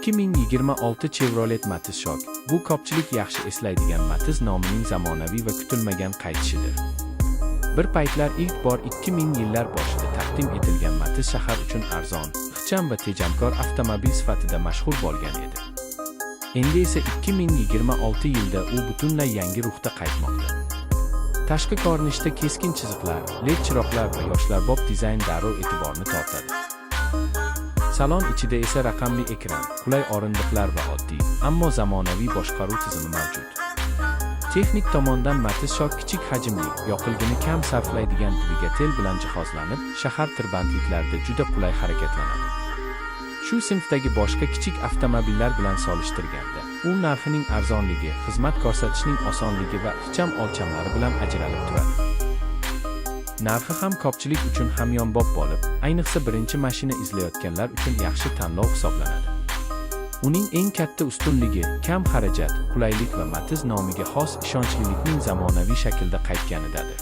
2026 Chevrolet Matiz Shock. Bu ko'pchilik yaxshi eslaydigan Matiz nomining zamonaviy va kutilmagan qaytishidir. Bir paytlar ilk bor 2000 yillar boshida taqdim etilgan Matiz shahar uchun arzon, ixcham va tejamkor avtomobil sifatida mashhur bo'lgan edi. Endi esa 2026 yilda u butunlay yangi ruhda qaytmoqda. Tashqi ko'rinishda keskin chiziqlar, LED chiroqlar va yoshlarbob dizayn darrov e'tiborni tortadi. Salon ichida esa raqamli ekran, qulay o'rindiqlar va oddiy, ammo zamonaviy boshqaruv tizimi mavjud. Texnik tomondan Matiz Shock kichik hajmli, yoqilg'ini kam sarflaydigan dvigatel bilan jihozlanib, shahar tirbandliklarida juda qulay harakatlanadi. Shu sinfdagi boshqa kichik avtomobillar bilan solishtirganda, u narxining arzonligi, xizmat ko'rsatishning osonligi va ixcham o'lchamlari bilan ajralib turadi. Narxi ham ko'pchilik uchun hamyonbop bo'lib, ayniqsa birinchi mashina izlayotganlar uchun yaxshi tanlov hisoblanadi. Uning eng katta ustunligi kam xarajat, qulaylik va Matiz nomiga xos ishonchlilikning zamonaviy shaklda qaytganidadir.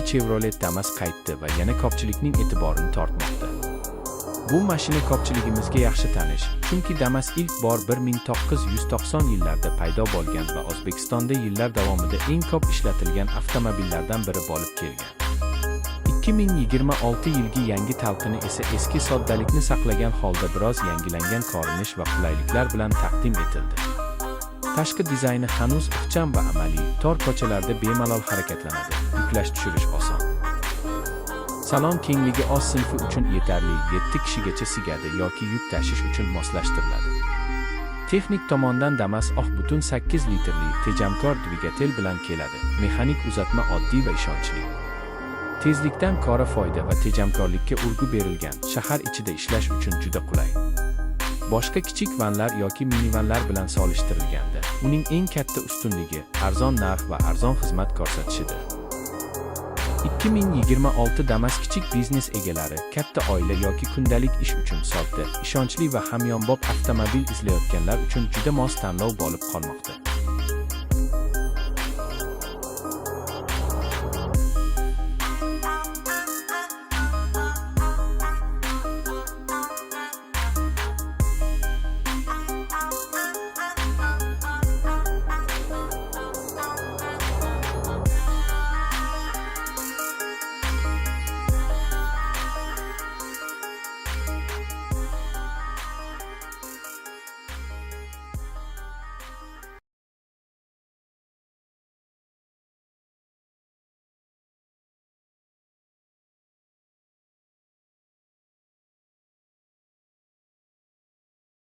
Chevrolet Damas qaytdi va yana ko'pchilikning e'tiborini tortmoqda. Bu mashina ko'pchiligimizga yaxshi tanish, chunki Damas ilk bor 1990 yillarda paydo bo'lgan va O'zbekistonda yillar davomida eng ko'p ishlatilgan avtomobillardan biri bo'lib kelgan. 2026 yilgi yangi talqini esa eski soddalikni saqlagan holda biroz yangilangan ko'rinish va qulayliklar bilan taqdim etildi. Tashqi dizayni hanuz ixcham va amaliy, tor ko'chalarda bemalol harakatlanadi, yuklash tushirish oson. Salon kengligi oz sinfi uchun yetarli, 7 kishigacha sigadi yoki yuk tashish uchun moslashtiriladi. Texnik tomondan Damas butun 8 litrli tejamkor dvigatel bilan keladi. Mexanik uzatma oddiy va ishonchli. Tezlikdan ko'ra foyda va tejamkorlikka urg'u berilgan, shahar ichida ishlash uchun juda qulay. Boshqa kichik vanlar yoki minivanlar bilan solishtirilganda, uning eng katta ustunligi arzon narx va arzon xizmat ko'rsatishidir. 2026 Damas kichik biznes egalari, katta oila yoki kundalik ish uchun sodda, ishonchli va hamyonbop avtomobil izlayotganlar uchun juda mos tanlov bo'lib qolmoqda.